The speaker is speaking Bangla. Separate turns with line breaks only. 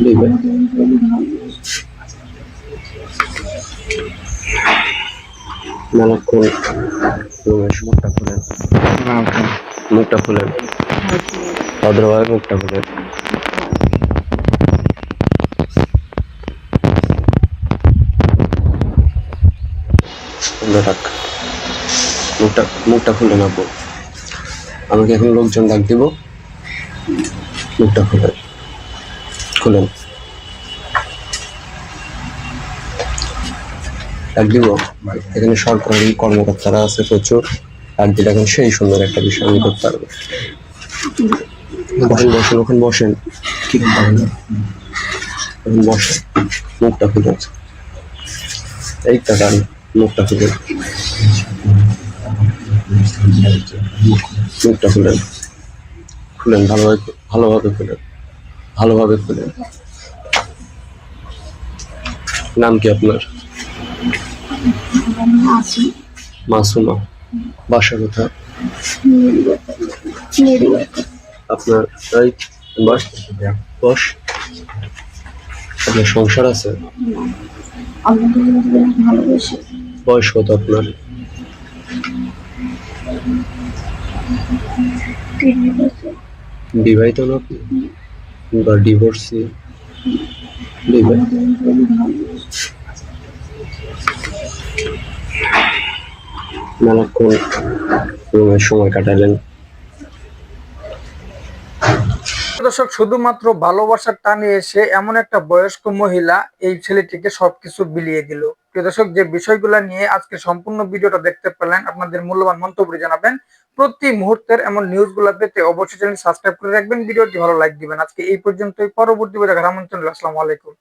দিবেন। মেলাক্ষণ রুমের মুখটা খুলেন, মুখটা খুলেন, ভদ্রভাবে মুখটা খুলেন। থাক, মুখটা মুখটা খুলেন আপু। আমাকে এখন লোকজন ডাক দিব, মুখটা খুলেন, খুলেন। ডাক দিব, এখানে সরকারি কর্মকর্তারা আছে প্রচুর, আর দিলে এখন সেই সুন্দর একটা বিষয় আমি করতে পারবো। বসেন বসেন, ওখানে বসেন, ঠিক আছে, এখন বসেন, মুখটা খুলেন, এই টাকান, মুখটা খুলেন, মুখটা খুলেন, খুলেন ভালোভাবে, ভালোভাবে খুলেন, ভালোভাবে খুলেন। নাম কি আপনার? মাসুমা। বাসা কোথায় আপনার? এই বস, বস। আপনার সংসার আছে? বয়স কত আপনার? বিবাহিত না আপনি, বা ডিভোর্সি? মেলাক্ষণ রুমের সময় কাটালেন।
দর্শক, শুধুমাত্র ভালোবাসার টানে এসে এমন একটা বয়স্ক মহিলা এই ছেলেটিকে সবকিছু বিলিয়ে দিল। প্রিয় দর্শক, যে বিষয়গুলো নিয়ে আজকে সম্পূর্ণ ভিডিওটা দেখতে পেলেন, আপনাদের মূল্যবান মন্তব্য জানাবেন। প্রতি মুহূর্তের এমন নিউজগুলো পেতে অবশ্যই চ্যানেল সাবস্ক্রাইব করে রাখবেন, ভিডিওটি ভালো লাইক দিবেন। আজকে এই পর্যন্তই, পরবর্তী ভিডিও দেখার আমন্ত্রণ রইল। আসসালামু আলাইকুম।